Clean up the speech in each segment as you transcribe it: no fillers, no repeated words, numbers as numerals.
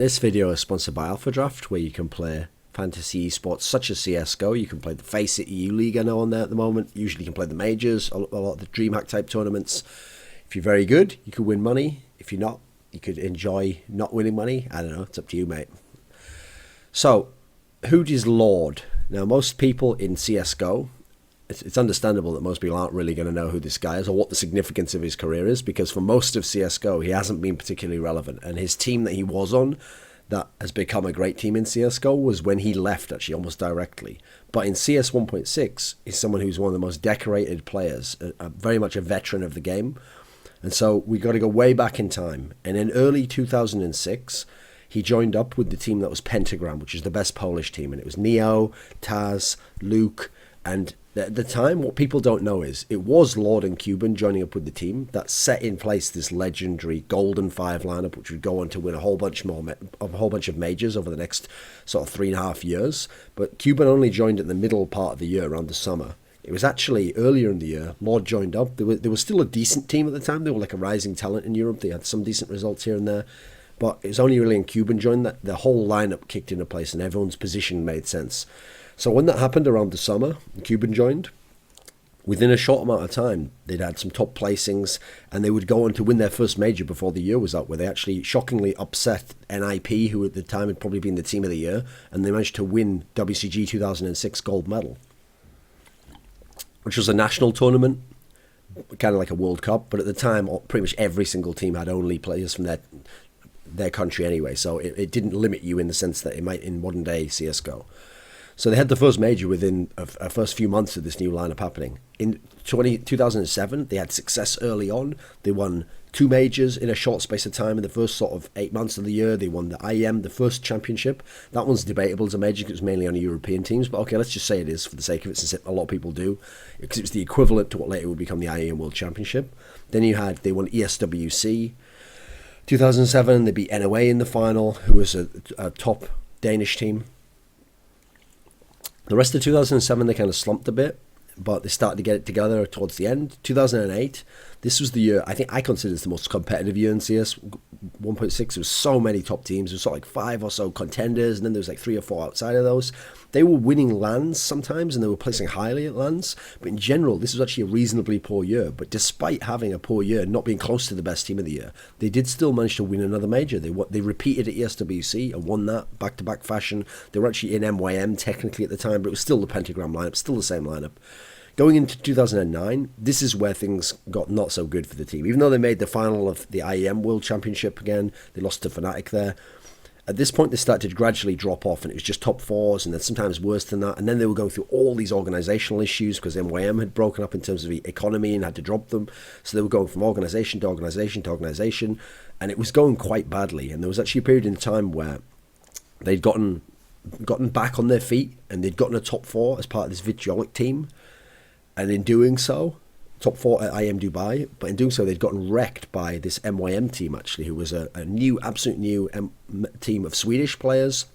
This video is sponsored by Alpha Draft, where you can play fantasy esports such as CSGO. You can play the Face It EU League I know on there at the moment. Usually you can play the majors, a lot of the DreamHack type tournaments. If you're very good, you could win money. If you're not, you could enjoy not winning money. I don't know, it's up to you, mate. So, who is Lord? Now, most people in CSGO, it's understandable that most people aren't really going to know who this guy is or what the significance of his career is, because for most of CSGO, he hasn't been particularly relevant. And his team that he was on, that has become a great team in CSGO, was when he left, actually, almost directly. But in CS 1.6, he's someone who's one of the most decorated players, very much a veteran of the game. And so we got to go way back in time. And in early 2006, he joined up with the team that was Pentagram, which is the best Polish team. And it was Neo, Taz, Luke, and at the time, what people don't know is it was Lord and Cuban joining up with the team that set in place this legendary Golden Five lineup, which would go on to win a whole bunch of majors over the next sort of 3.5 years. But Cuban only joined at the middle part of the year, around the summer. It was actually earlier in the year, Lord joined up. There was still a decent team at the time. They were like a rising talent in Europe. They had some decent results here and there. But it was only really when Cuban joined that the whole lineup kicked into place and everyone's position made sense. So when that happened around the summer, Cuban joined, within a short amount of time, they'd had some top placings and they would go on to win their first major before the year was out, where they actually shockingly upset NIP, who at the time had probably been the team of the year, and they managed to win WCG 2006 gold medal, which was a national tournament, kind of like a World Cup, but at the time, pretty much every single team had only players from their country anyway, so it didn't limit you in the sense that it might in modern day CSGO. So they had the first major within a first few months of this new lineup happening. In 2007, they had success early on. They won 2 majors in a short space of time. In the first sort of 8 months of the year, they won the IEM, the first championship. That one's debatable as a major because it was mainly on European teams. But okay, let's just say it is for the sake of it, since a lot of people do. Because it was the equivalent to what later would become the IEM World Championship. Then they won ESWC. 2007, they beat NOA in the final, who was a top Danish team. The rest of 2007, they kind of slumped a bit, but they started to get it together towards the end. 2008, this was the year, I think I consider this the most competitive year in CS 1.6. There was so many top teams. There was sort of like 5 or so contenders, and then there was like 3 or 4 outside of those. They were winning LANs sometimes, and they were placing highly at LANs. But in general, this was actually a reasonably poor year. But despite having a poor year, not being close to the best team of the year, they did still manage to win another major. They repeated at ESWC and won that back-to-back fashion. They were actually in MYM technically at the time, but it was still the Pentagram lineup, still the same lineup. Going into 2009, this is where things got not so good for the team. Even though they made the final of the IEM World Championship again, they lost to Fnatic there. At this point, they started to gradually drop off, and it was just top 4s, and then sometimes worse than that. And then they were going through all these organizational issues because MYM had broken up in terms of the economy and had to drop them. So they were going from organization to organization to organization, and it was going quite badly. And there was actually a period in time where they'd gotten back on their feet, and they'd gotten a top 4 as part of this vitriolic team. And in doing so, top 4 at IM Dubai, but in doing so, they'd gotten wrecked by this MYM team, actually, who was a absolute new team of Swedish players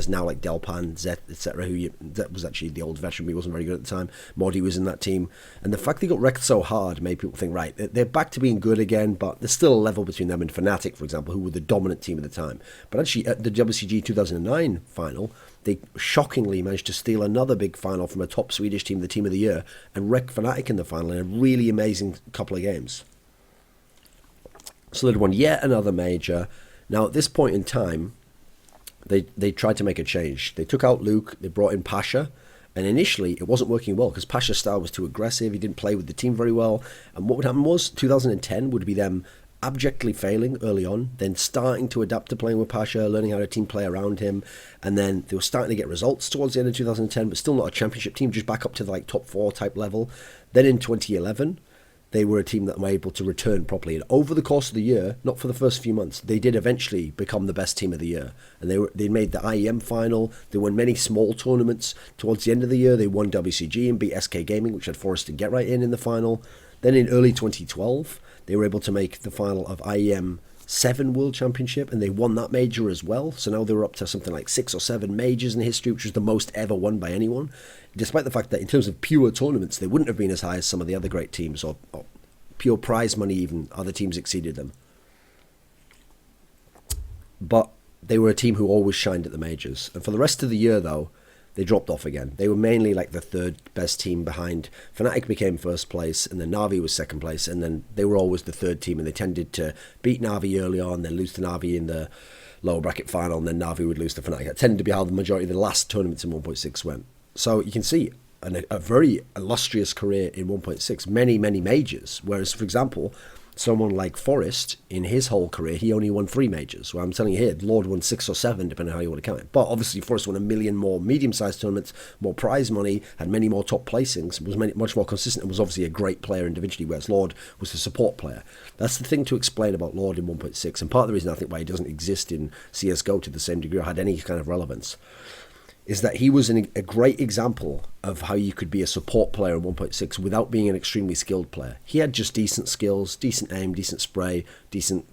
now like Delpan, Zet, etc. Zet was actually the old veteran, but he wasn't very good at the time. Modi was in that team. And the fact they got wrecked so hard made people think, right, they're back to being good again, but there's still a level between them and Fnatic, for example, who were the dominant team at the time. But actually, at the WCG 2009 final, they shockingly managed to steal another big final from a top Swedish team, the team of the year, and wreck Fnatic in the final in a really amazing couple of games. So they'd won yet another major. Now, at this point in time, they tried to make a change. They took out Luke, they brought in Pasha, and initially it wasn't working well because Pasha's style was too aggressive. He didn't play with the team very well. And what would happen was 2010 would be them abjectly failing early on, then starting to adapt to playing with Pasha, learning how to team play around him, and then they were starting to get results towards the end of 2010, but still not a championship team, just back up to the like top 4 type level. Then in 2011, they were a team that were able to return properly. And over the course of the year, not for the first few months, they did eventually become the best team of the year. And they made the IEM final. They won many small tournaments. Towards the end of the year, they won WCG and beat SK Gaming, which had Forrest and Get Right in the final. Then in early 2012, they were able to make the final of IEM 7 World Championship, and they won that major as well. So now they were up to something like 6 or 7 majors in history, which was the most ever won by anyone. Despite the fact that in terms of pure tournaments, they wouldn't have been as high as some of the other great teams, or pure prize money even, other teams exceeded them. But they were a team who always shined at the majors. And for the rest of the year, though, they dropped off again. They were mainly like the third best team behind. Fnatic became first place, and then Na'Vi was second place, and then they were always the third team, and they tended to beat Na'Vi early on, then lose to Na'Vi in the lower bracket final, and then Na'Vi would lose to Fnatic. It tended to be how the majority of the last tournaments in 1.6 went. So you can see a very illustrious career in 1.6, many, many majors. Whereas, for example, someone like Forrest, in his whole career, he only won 3 majors. Well, I'm telling you here, Lord won 6 or 7, depending on how you want to count it. But obviously, Forrest won a million more medium-sized tournaments, more prize money, had many more top placings, was much more consistent, and was obviously a great player individually, whereas Lord was a support player. That's the thing to explain about Lord in 1.6, and part of the reason I think why he doesn't exist in CSGO to the same degree or had any kind of relevance is that he was a great example of how you could be a support player in 1.6 without being an extremely skilled player. He had just decent skills, decent aim, decent spray, decent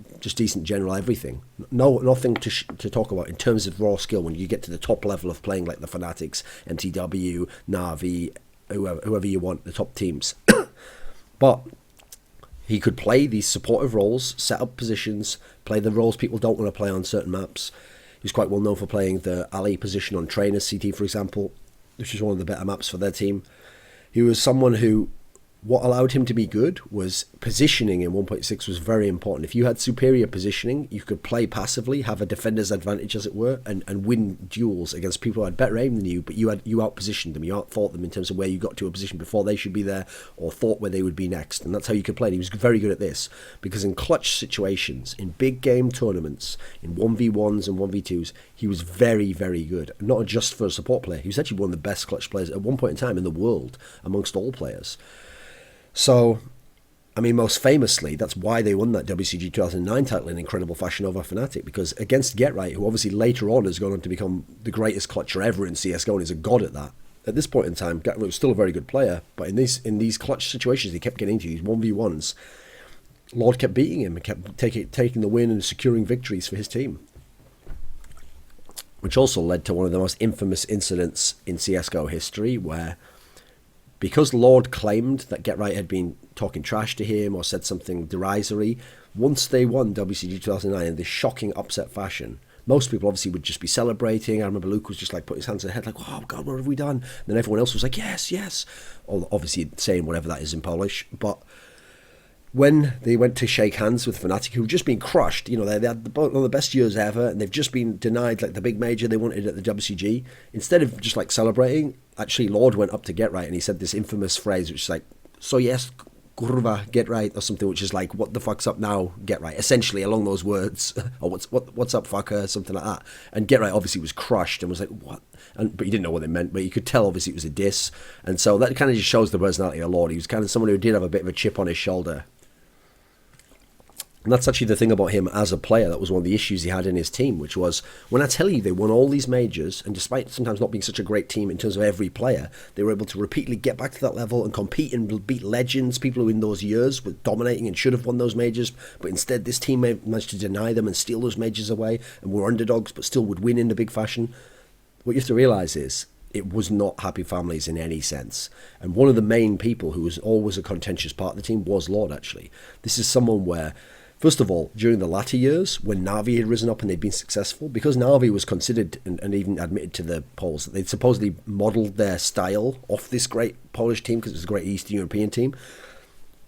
general everything. Nothing to talk about in terms of raw skill when you get to the top level of playing like the Fanatics, MTW, Na'Vi, whoever you want, the top teams. But he could play these supportive roles, set up positions, play the roles people don't want to play on certain maps. He was quite well known for playing the alley position on Trainers CT, for example, which is one of the better maps for their team. He was someone who, what allowed him to be good was positioning in 1.6 was very important. If you had superior positioning, you could play passively, have a defender's advantage, as it were, and win duels against people who had better aim than you, but you out-positioned them, you out-thought them in terms of where you got to a position before they should be there, or thought where they would be next, and that's how you could play. And he was very good at this, because in clutch situations, in big game tournaments, in 1v1s and 1v2s, he was very, very good. Not just for a support player, he was actually one of the best clutch players at one point in time in the world, amongst all players. So, I mean, most famously, that's why they won that WCG 2009 title in incredible fashion over Fnatic, because against GetRight, who obviously later on has gone on to become the greatest clutcher ever in CSGO and is a god at that. At this point in time, GetRight was still a very good player, but in these clutch situations he kept getting into, these 1v1s, Lord kept beating him and kept taking the win and securing victories for his team. Which also led to one of the most infamous incidents in CSGO history, where because Lord claimed that GetRight had been talking trash to him or said something derisory, once they won WCG 2009 in this shocking upset fashion, most people obviously would just be celebrating. I remember Luke was just like putting his hands on his head like, oh God, what have we done? And then everyone else was like, yes, yes. Or obviously saying whatever that is in Polish. But when they went to shake hands with Fnatic, who've just been crushed, you know, they had one of the best years ever, and they've just been denied like the big major they wanted at the WCG. Instead of just like celebrating, actually Lord went up to GetRight and he said this infamous phrase, which is like, so yes, kurva, GetRight, or something, which is like, what the fuck's up now, GetRight, essentially along those words, or what's up, fucker, something like that. And GetRight obviously was crushed and was like, what? But you didn't know what they meant, but you could tell obviously it was a diss. And so that kind of just shows the personality of Lord. He was kind of someone who did have a bit of a chip on his shoulder. And that's actually the thing about him as a player. That was one of the issues he had in his team, which was, when I tell you they won all these majors, and despite sometimes not being such a great team in terms of every player, they were able to repeatedly get back to that level and compete and beat legends, people who in those years were dominating and should have won those majors, but instead this team managed to deny them and steal those majors away, and were underdogs but still would win in a big fashion. What you have to realise is, it was not happy families in any sense. And one of the main people who was always a contentious part of the team was Lord, actually. This is someone where, first of all, during the latter years, when Na'Vi had risen up and they'd been successful, because Na'Vi was considered and even admitted to the polls that they'd supposedly modelled their style off this great Polish team because it was a great Eastern European team,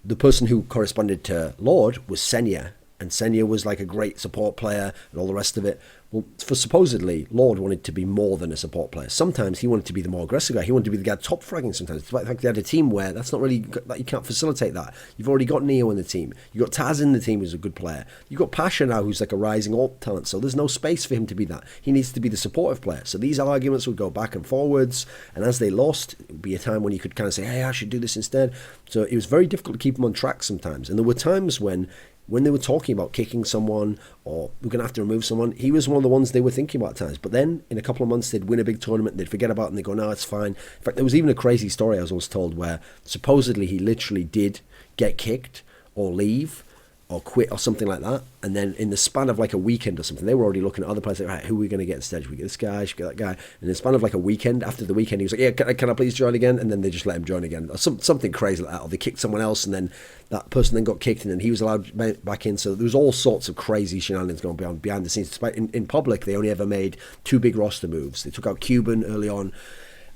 the person who corresponded to Lord was Senya. And Senya was like a great support player and all the rest of it. Well, for supposedly, Lord wanted to be more than a support player. Sometimes he wanted to be the more aggressive guy. He wanted to be the guy top fragging sometimes. In fact, they had a team where that's not really, you can't facilitate that. You've already got Neo in the team. You've got Taz in the team, who's a good player. You've got Pasha now, who's like a rising alt talent. So there's no space for him to be that. He needs to be the supportive player. So these arguments would go back and forwards. And as they lost, it would be a time when you could kind of say, hey, I should do this instead. So it was very difficult to keep him on track sometimes. And there were times when they were talking about kicking someone or we're going to have to remove someone, he was one of the ones they were thinking about at times. But then in a couple of months, they'd win a big tournament and they'd forget about it and they'd go, no, it's fine. In fact, there was even a crazy story I was always told where supposedly he literally did get kicked or leave or quit or something like that. And then in the span of like a weekend or something, they were already looking at other players. Like, right, who are we going to get instead? Should we get this guy? Should we get that guy? And in the span of like a weekend, after the weekend, he was like, yeah, can I please join again? And then they just let him join again. Or something crazy like that. Or they kicked someone else and then that person then got kicked and then he was allowed back in. So there was all sorts of crazy shenanigans going on behind the scenes. Despite in public, they only ever made 2 big roster moves. They took out Cuban early on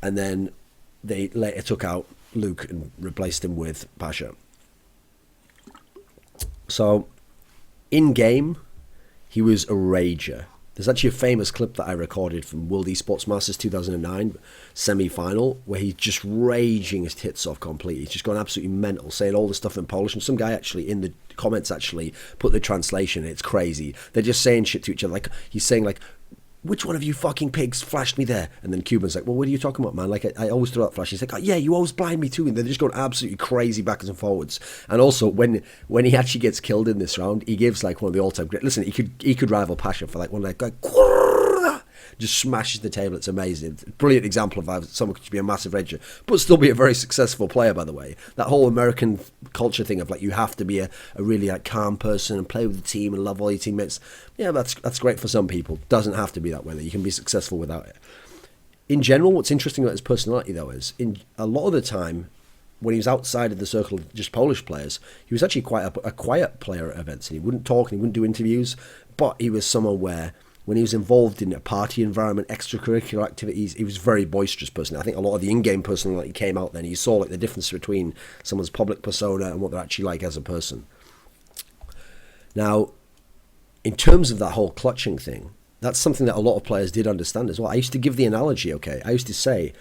and then they later took out Luke and replaced him with Pasha. So in game, he was a rager. There's actually a famous clip that I recorded from World Esports Masters 2009 semi-final where he's just raging his tits off completely. He's just gone absolutely mental, saying all the stuff in Polish. And some guy actually in the comments actually put the translation. It's crazy. They're just saying shit to each other. Like he's saying like, which one of you fucking pigs flashed me there? And then Cuban's like, well, what are you talking about, man? Like, I always throw that flash. He's like, oh, yeah, you always blind me too. And they're just going absolutely crazy backwards and forwards. And also, when he actually gets killed in this round, he gives like one of the all-time great. Listen, he could rival Pasha for like one like just smashes the table. It's amazing. It's a brilliant example of how someone could be a massive rager, but still be a very successful player, by the way. That whole American culture thing of like you have to be a really like calm person and play with the team and love all your teammates. Yeah, that's great for some people. Doesn't have to be that way. You can be successful without it. In general, what's interesting about his personality though is in a lot of the time when he was outside of the circle of just Polish players, he was actually quite a quiet player at events and he wouldn't talk and he wouldn't do interviews, but he was someone where when he was involved in a party environment, extracurricular activities, he was a very boisterous person. I think a lot of the in-game personality came out then. You saw like the difference between someone's public persona and what they're actually like as a person. Now, in terms of that whole clutching thing, that's something that a lot of players did understand as well. I used to give the analogy, okay? I used to say,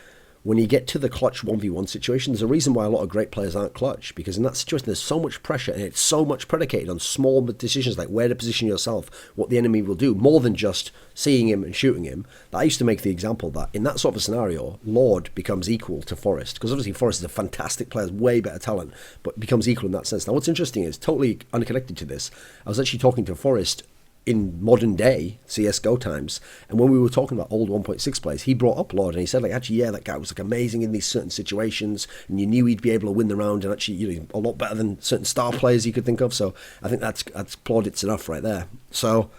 when you get to the clutch 1v1 situation, there's a reason why a lot of great players aren't clutch, because in that situation there's so much pressure and it's so much predicated on small decisions like where to position yourself, what the enemy will do, more than just seeing him and shooting him. That I used to make the example that in that sort of a scenario, Lord becomes equal to Forrest, because obviously Forrest is a fantastic player, way better talent, but becomes equal in that sense. Now what's interesting is, totally unconnected to this, I was actually talking to Forrest in modern day CSGO times, and when we were talking about old 1.6 players, he brought up Lord and he said like, actually, yeah, that guy was like amazing in these certain situations and you knew he'd be able to win the round, and actually, you know, a lot better than certain star players you could think of. So I think that's plaudits enough right there. So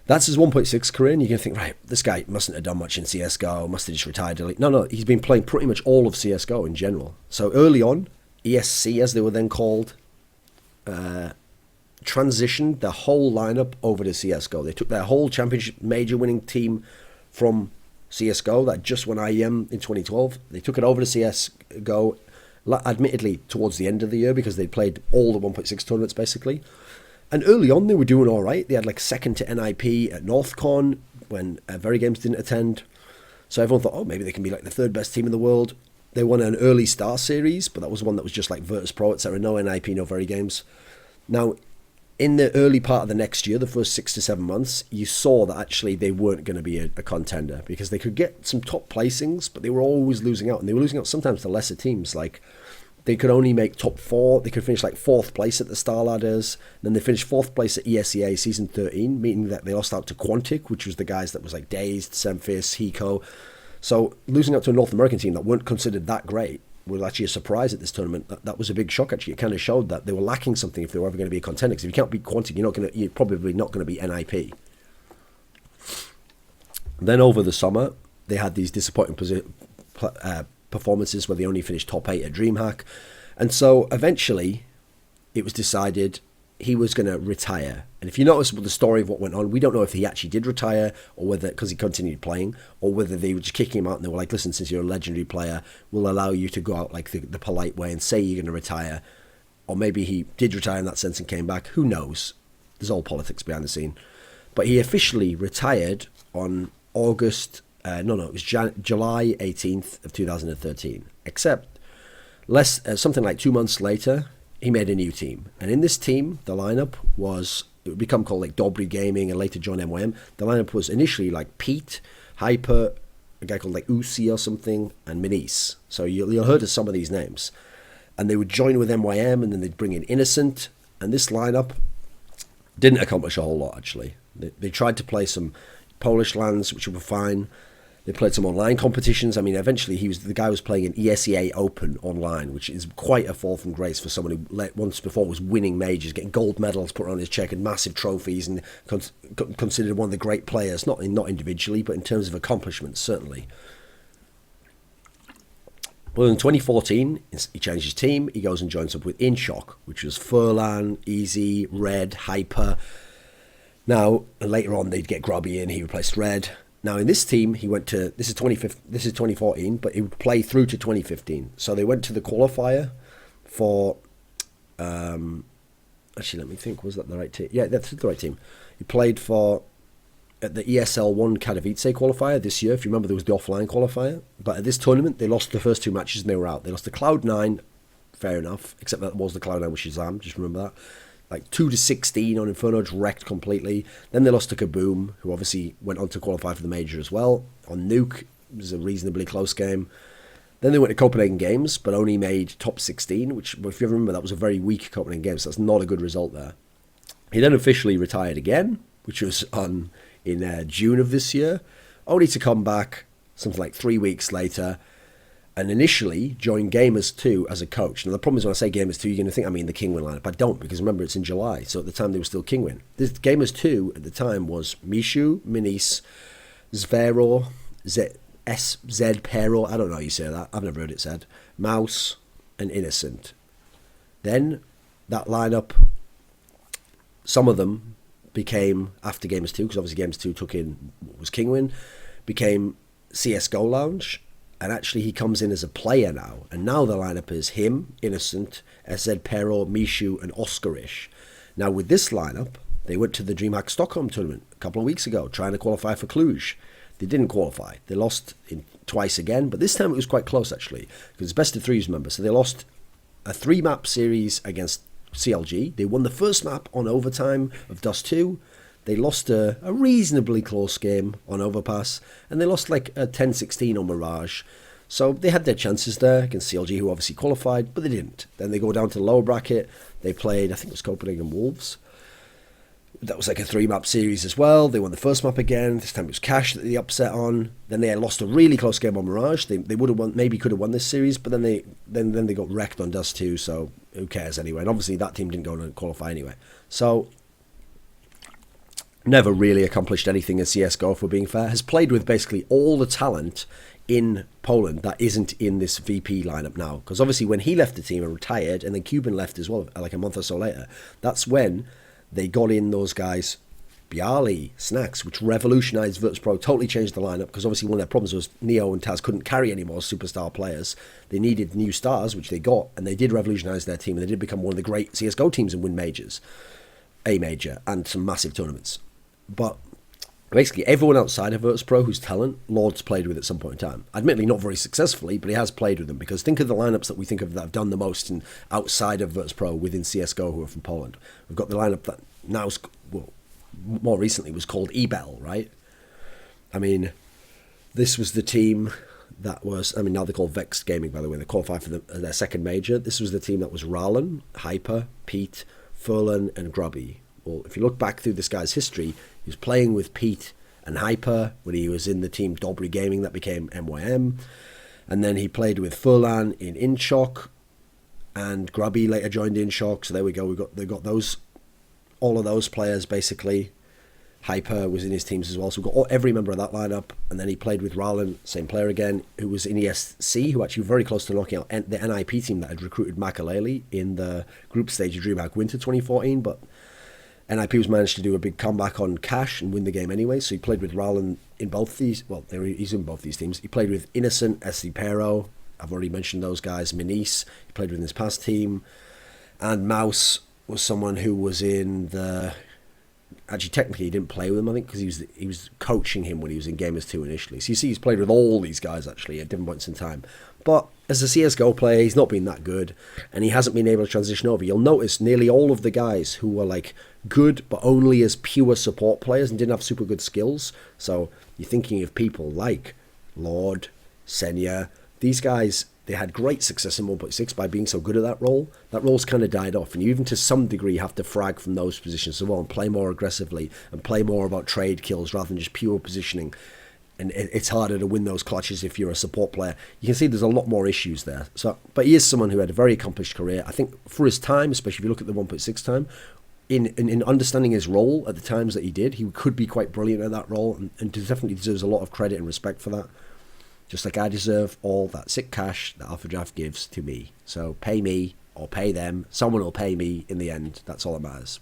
that's his 1.6 career, and you can think, right, this guy mustn't have done much in CSGO, must have just retired early. No, he's been playing pretty much all of CSGO in general. So early on, ESC as they were then called, transitioned the whole lineup over to CSGO. They took their whole championship major winning team from CSGO that just won IEM in 2012. They took it over to CSGO, admittedly towards the end of the year because they played all the 1.6 tournaments basically. And early on they were doing all right. They had like second to NIP at NorthCon when Very Games didn't attend. So everyone thought, oh, maybe they can be like the third best team in the world. They won an early star series, but that was one that was just like Virtus Pro, etc. No NIP, no Very Games. Now, in the early part of the next year, the first 6 to 7 months, you saw that actually they weren't going to be a contender because they could get some top placings, but they were always losing out. And they were losing out sometimes to lesser teams. Like they could only make top 4. They could finish like 4th place at the Star Ladders. Then they finished 4th place at ESEA Season 13, meaning that they lost out to Quantic, which was the guys that was like Dazed, Semphis, Hiko. So losing out to a North American team that weren't considered that great was actually a surprise at this tournament. That was a big shock, actually. It kind of showed that they were lacking something if they were ever going to be a contender. Because if you can't beat Quantic, you're probably not going to be NIP. Then over the summer, they had these disappointing performances where they only finished top 8 at DreamHack. And so eventually, it was decided he was going to retire. And if you notice the story of what went on, we don't know if he actually did retire or whether, because he continued playing, or whether they were just kicking him out and they were like, listen, since you're a legendary player, we'll allow you to go out like the polite way and say you're going to retire. Or maybe he did retire in that sense and came back. Who knows? There's all politics behind the scene. But he officially retired on it was July 18th of 2013. Except something like 2 months later, he made a new team. And in this team, the lineup it would become called like Dobry Gaming and later joined MYM. The lineup was initially like Pete, Hyper, a guy called like Uzi or something, and Minis. So you'll heard of some of these names. And they would join with MYM and then they'd bring in Innocent. And this lineup didn't accomplish a whole lot, actually. They tried to play some Polish lands, which were fine. They played some online competitions. I mean, eventually the guy was playing an ESEA Open online, which is quite a fall from grace for someone who once before was winning majors, getting gold medals put on his check and massive trophies, and considered one of the great players, not individually, but in terms of accomplishments, certainly. Well, in 2014, he changed his team. He goes and joins up with InShock, which was Furlan, Easy, Red, Hyper. Now, later on, they'd get Grubby in. He replaced Red. Now, in this team, he went to, this is 2014, but he would play through to 2015. So they went to the qualifier for, actually, let me think, was that the right team? Yeah, that's the right team. He played for at the ESL 1 Katowice qualifier this year. If you remember, there was the offline qualifier. But at this tournament, they lost the first 2 matches and they were out. They lost to Cloud9, fair enough, except that was the Cloud9 with Shazam, just remember that. Like 2-16 on Inferno, just wrecked completely. Then they lost to Kaboom, who obviously went on to qualify for the major as well. On Nuke, it was a reasonably close game. Then they went to Copenhagen Games, but only made top 16, which, if you remember, that was a very weak Copenhagen Games, so that's not a good result there. He then officially retired again, which was in June of this year, only to come back something like 3 weeks later and initially joined Gamers 2 as a coach. Now, the problem is when I say Gamers 2, you're going to think I mean the Kingwin lineup. I don't, because remember, it's in July, so at the time they were still Kingwin. This Gamers 2 at the time was Mishu, Minis, Zvero, Zed Pero, I don't know how you say that, I've never heard it said, Mouse, and Innocent. Then that lineup, some of them became, after Gamers 2, because obviously Gamers 2 took in, was Kingwin, became CSGO Lounge, and actually he comes in as a player now, and now the lineup is him, Innocent, SZ Pero, Mishu, and Oscarish. Now with this lineup, they went to the DreamHack Stockholm tournament a couple of weeks ago, trying to qualify for Cluj. They didn't qualify. They lost twice again, but this time it was quite close actually, because it's best of threes, remember. So they lost a 3-map series against CLG. They won the first map on overtime of Dust 2. They lost a reasonably close game on Overpass, and they lost like a 10-16 on Mirage. So they had their chances there against CLG, who obviously qualified, but they didn't. Then they go down to the lower bracket. They played, I think it was Copenhagen Wolves. That was like a 3-map series as well. They won the first map again. This time it was Cash that they upset on. Then they had lost a really close game on Mirage. They would have won, maybe could have won this series, but then they got wrecked on Dust 2, so who cares anyway. And obviously that team didn't go and qualify anyway. So never really accomplished anything in CSGO, for being fair. Has played with basically all the talent in Poland that isn't in this VP lineup now. Because obviously when he left the team and retired, and then Cuban left as well, like a month or so later, that's when they got in those guys, Bialy, Snacks, which revolutionized Virtus Pro, totally changed the lineup, because obviously one of their problems was Neo and Taz couldn't carry any more superstar players. They needed new stars, which they got, and they did revolutionize their team, and they did become one of the great CSGO teams and win majors, a major, and some massive tournaments. But basically everyone outside of Virtus Pro who's talent, Lord's played with at some point in time. Admittedly not very successfully, but he has played with them, because think of the lineups that we think of that have done the most in, outside of Virtus Pro within CSGO who are from Poland. We've got the lineup that now, well, more recently was called Ebel, right? I mean, this was the team that was, I mean, now they're called Vexed Gaming, by the way. They qualified for their second major. This was the team that was Rallen, Hyper, Pete, Furlan, and Grubby. Well, if you look back through this guy's history, he was playing with Pete and Hyper when he was in the team Dobry Gaming that became MYM. And then he played with Furlan in InShock, and Grubby later joined InShock. So there we go. They got those, all of those players basically. Hyper was in his teams as well. So we've got every member of that lineup. And then he played with Rallen, same player again, who was in ESC, who actually were very close to knocking out the NIP team that had recruited Makalele in the group stage of DreamHack Winter 2014. But NIP was managed to do a big comeback on Cash and win the game anyway. So he played with Rallen in both these. Well, he's in both these teams. He played with Innocent, SD Pero. I've already mentioned those guys. Minis, he played with in his past team. And Mouse was someone who was in the... Actually, technically, he didn't play with him, I think, because he was coaching him when he was in Gamers 2 initially. So you see, he's played with all these guys, actually, at different points in time. But as a CSGO player, he's not been that good, and he hasn't been able to transition over. You'll notice nearly all of the guys who were, like, good, but only as pure support players and didn't have super good skills. So you're thinking of people like Lord, Senya. These guys, they had great success in 1.6 by being so good at that role. That role's kind of died off, and you even to some degree have to frag from those positions as well and play more aggressively and play more about trade kills rather than just pure positioning and it's harder to win those clutches if you're a support player. You can see there's a lot more issues there. So, but he is someone who had a very accomplished career. I think for his time, especially if you look at the 1.6 time, in understanding his role at the times that he did, he could be quite brilliant at that role, and definitely deserves a lot of credit and respect for that. Just like I deserve all that sick cash that Alpha Draft gives to me. So pay me or pay them. Someone will pay me in the end. That's all that matters.